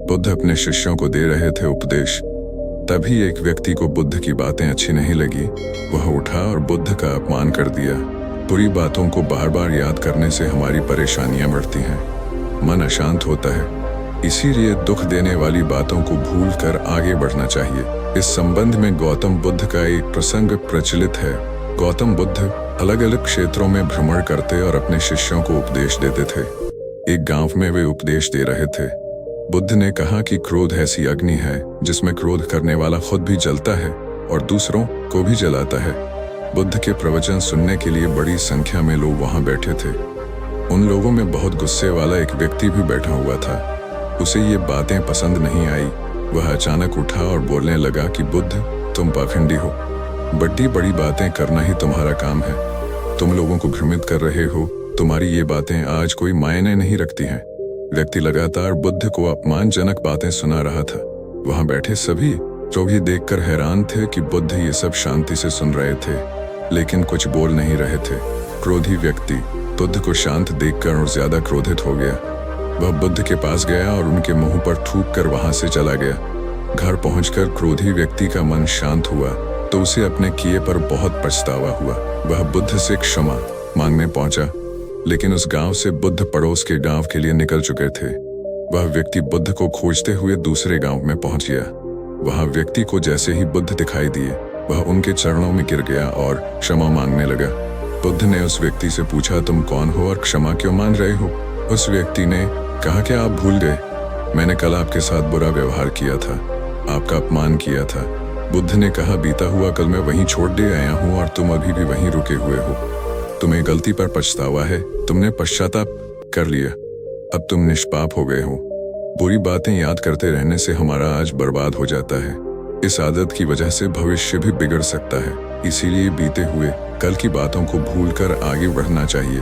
बुद्ध अपने शिष्यों को दे रहे थे उपदेश। तभी एक व्यक्ति को बुद्ध की बातें अच्छी नहीं लगी। वह उठा और बुद्ध का अपमान कर दिया। बुरी बातों को बार बार याद करने से हमारी परेशानियां बढ़ती हैं, मन अशांत होता है। इसीलिए दुख देने वाली बातों को भूल कर आगे बढ़ना चाहिए। इस संबंध में गौतम बुद्ध का एक प्रसंग प्रचलित है। गौतम बुद्ध अलग अलग क्षेत्रों में भ्रमण करते और अपने शिष्यों को उपदेश देते थे। एक गांव में वे उपदेश दे रहे थे। बुद्ध ने कहा कि क्रोध ऐसी अग्नि है जिसमें क्रोध करने वाला खुद भी जलता है और दूसरों को भी जलाता है। बुद्ध के प्रवचन सुनने के लिए बड़ी संख्या में लोग वहां बैठे थे। उन लोगों में बहुत गुस्से वाला एक व्यक्ति भी बैठा हुआ था। उसे ये बातें पसंद नहीं आई। वह अचानक उठा और बोलने लगा कि बुद्ध, तुम पाखंडी हो। बड़ी बड़ी बातें करना ही तुम्हारा काम है। तुम लोगों को भ्रमित कर रहे हो। तुम्हारी ये बातें आज कोई मायने नहीं रखती हैं। व्यक्ति लगातार बुद्ध को अपमानजनक बातें सुना रहा था। वहां बैठे सभी लोग ये देखकर हैरान थे कि बुद्ध ये सब शांति से सुन रहे थे, लेकिन कुछ बोल नहीं रहे थे। क्रोधी व्यक्ति बुद्ध को शांत देखकर और ज्यादा क्रोधित हो गया। वह बुद्ध के पास गया और उनके मुंह पर थूक कर वहां से चला गया। घर पहुंचकर क्रोधी व्यक्ति का मन शांत हुआ तो उसे अपने किए पर बहुत पछतावा हुआ। वह बुद्ध से क्षमा मांगने पहुंचा, लेकिन उस गांव से बुद्ध पड़ोस के गांव के लिए निकल चुके थे। वह व्यक्ति बुद्ध को खोजते हुए दूसरे गांव में पहुंच गया। वहां व्यक्ति को जैसे ही बुद्ध दिखाई दिए, वह उनके चरणों में गिर गया और क्षमा मांगने लगा। बुद्ध ने उस व्यक्ति से पूछा, तुम कौन हो और क्षमा क्यों मांग रहे हो? उस व्यक्ति ने कहा कि आप भूल गए, मैंने कल आपके साथ बुरा व्यवहार किया था, आपका अपमान किया था। बुद्ध ने कहा, बीता हुआ कल मैं वहीं छोड़ दे आया हूँ और तुम अभी भी वहीं रुके हुए हो। तुम्हें गलती पर पछतावा है, तुमने पश्चाताप कर लिया, अब तुम निष्पाप हो गए हो। बुरी बातें याद करते रहने से हमारा आज बर्बाद हो जाता है। इस आदत की वजह से भविष्य भी बिगड़ सकता है। इसीलिए बीते हुए कल की बातों को भूलकर आगे बढ़ना चाहिए।